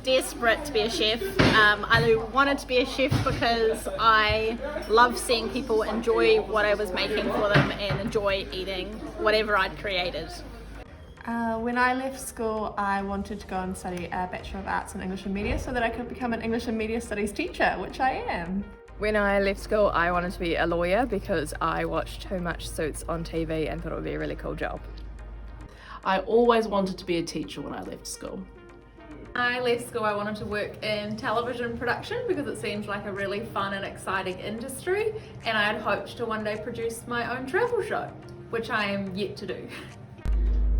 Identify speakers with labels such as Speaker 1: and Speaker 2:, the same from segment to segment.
Speaker 1: desperate to be a chef. I wanted to be a chef because I love seeing people enjoy what I was making for them and enjoy eating whatever I'd created.
Speaker 2: When I left school, I wanted to go and study a Bachelor of Arts in English and Media so that I could become an English and Media Studies teacher, which I am.
Speaker 3: When I left school, I wanted to be a lawyer because I watched too much Suits on TV and thought it would be a really cool job.
Speaker 4: I always wanted to be a teacher when I left school.
Speaker 5: I left school, I wanted to work in television production because it seemed like a really fun and exciting industry, and I had hoped to one day produce my own travel show, which I am yet to do.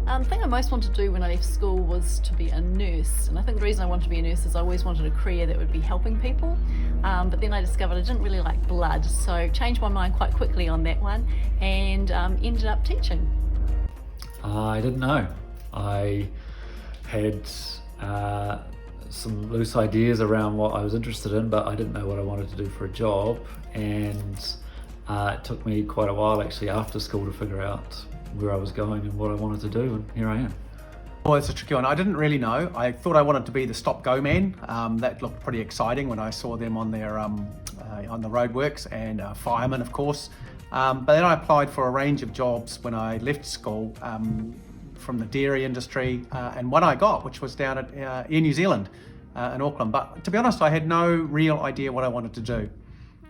Speaker 6: The thing I most wanted to do when I left school was to be a nurse, and I think the reason I wanted to be a nurse is I always wanted a career that would be helping people, but then I discovered I didn't really like blood, so changed my mind quite quickly on that one and ended up teaching.
Speaker 7: I didn't know. I had some loose ideas around what I was interested in, but I didn't know what I wanted to do for a job, and it took me quite a while actually after school to figure out where I was going and what I wanted to do, and here I am.
Speaker 8: Well, it's a tricky one. I didn't really know. I thought I wanted to be the stop-go man. That looked pretty exciting when I saw them on their on the roadworks, and firemen, of course. But then I applied for a range of jobs when I left school from the dairy industry, and one I got, which was down at Air New Zealand in Auckland. But to be honest, I had no real idea what I wanted to do,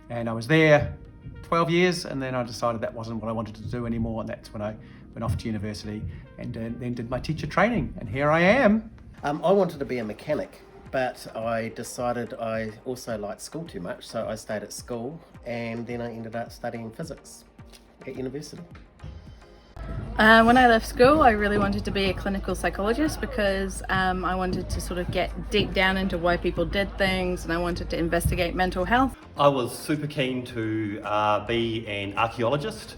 Speaker 8: and I was there 12 years, and then I decided that wasn't what I wanted to do anymore, and that's when I went off to university and then did my teacher training, and here I am.
Speaker 9: I wanted to be a mechanic, but I decided I also liked school too much, so I stayed at school, and then I ended up studying physics at university.
Speaker 3: When I left school, I really wanted to be a clinical psychologist because I wanted to sort of get deep down into why people did things, and I wanted to investigate mental health.
Speaker 10: I was super keen to be an archaeologist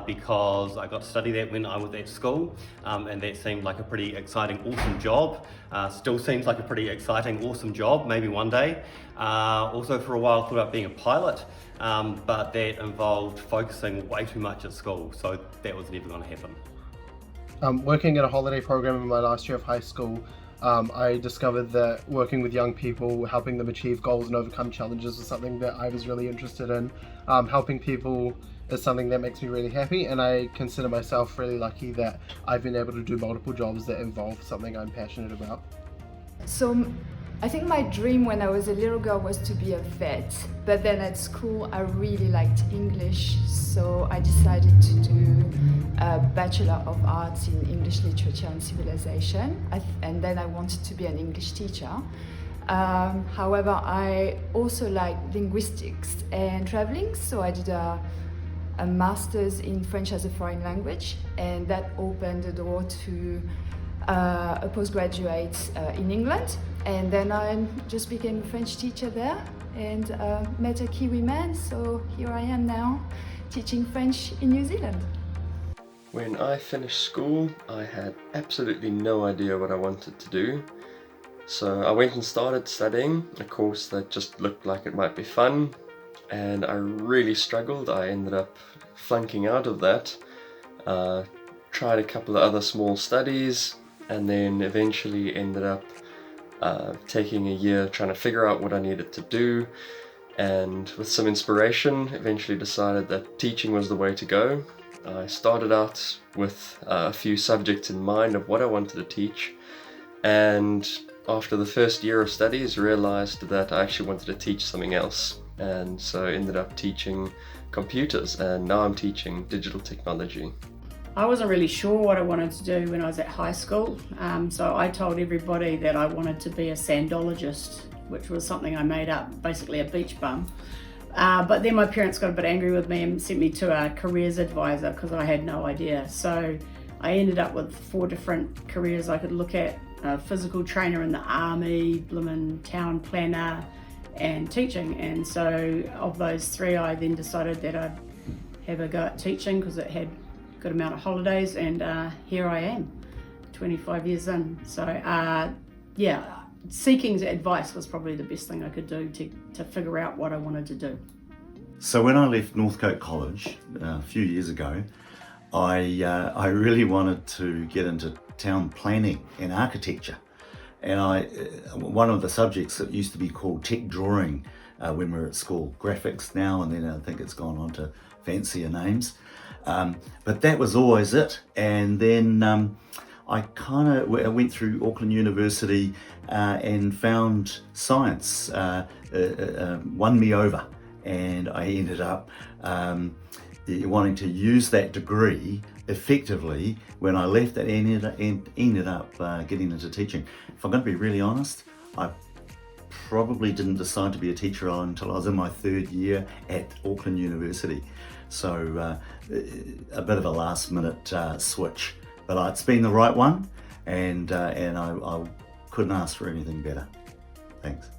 Speaker 10: because I got to study that when I was at school, and that seemed like a pretty exciting, awesome job. Still seems like a pretty exciting, awesome job, maybe one day. Also for a while I thought about being a pilot, but that involved focusing way too much at school, so that was never going to happen.
Speaker 11: Working at a holiday program in my last year of high school, I discovered that working with young people, helping them achieve goals and overcome challenges was something that I was really interested in. Helping people is something that makes me really happy, and I consider myself really lucky that I've been able to do multiple jobs that involve something I'm passionate about.
Speaker 12: So I think my dream when I was a little girl was to be a vet, but then at school I really liked English, so I decided to do a Bachelor of Arts in English Literature and Civilization, and then I wanted to be an English teacher. However, I also like linguistics and traveling, so I did a master's in French as a foreign language, and that opened the door to a postgraduate in England, and then I just became a French teacher there and met a Kiwi man, so here I am now teaching French in New Zealand.
Speaker 13: When I finished school, I had absolutely no idea what I wanted to do, so I went and started studying a course that just looked like it might be fun, and I really struggled. I ended up flunking out of that, tried a couple of other small studies, and then eventually ended up taking a year trying to figure out what I needed to do, and with some inspiration eventually decided that teaching was the way to go. I started out with a few subjects in mind of what I wanted to teach, and after the first year of studies realized that I actually wanted to teach something else, and so ended up teaching computers, and now I'm teaching digital technology.
Speaker 4: I wasn't really sure what I wanted to do when I was at high school, so I told everybody that I wanted to be a sandologist, which was something I made up, basically a beach bum. But then my parents got a bit angry with me and sent me to a careers advisor because I had no idea. So I ended up with 4 different careers I could look at: a physical trainer in the army, bloomin' town planner, and teaching. And so of those 3, I then decided that I'd have a go at teaching because it had a good amount of holidays, and here I am, 25 years in. So yeah, seeking advice was probably the best thing I could do to figure out what I wanted to do.
Speaker 14: So when I left Northcote College a few years ago, I really wanted to get into town planning and architecture. And one of the subjects that used to be called tech drawing when we were at school, graphics now, and then I think it's gone on to fancier names. But that was always it. And then I went through Auckland University and found science won me over, and I ended up wanting to use that degree effectively when I left it, and ended up getting into teaching. If I'm going to be really honest, I probably didn't decide to be a teacher until I was in my 3rd year at Auckland University. So a bit of a last minute switch, but it's been the right one, and I couldn't ask for anything better. Thanks.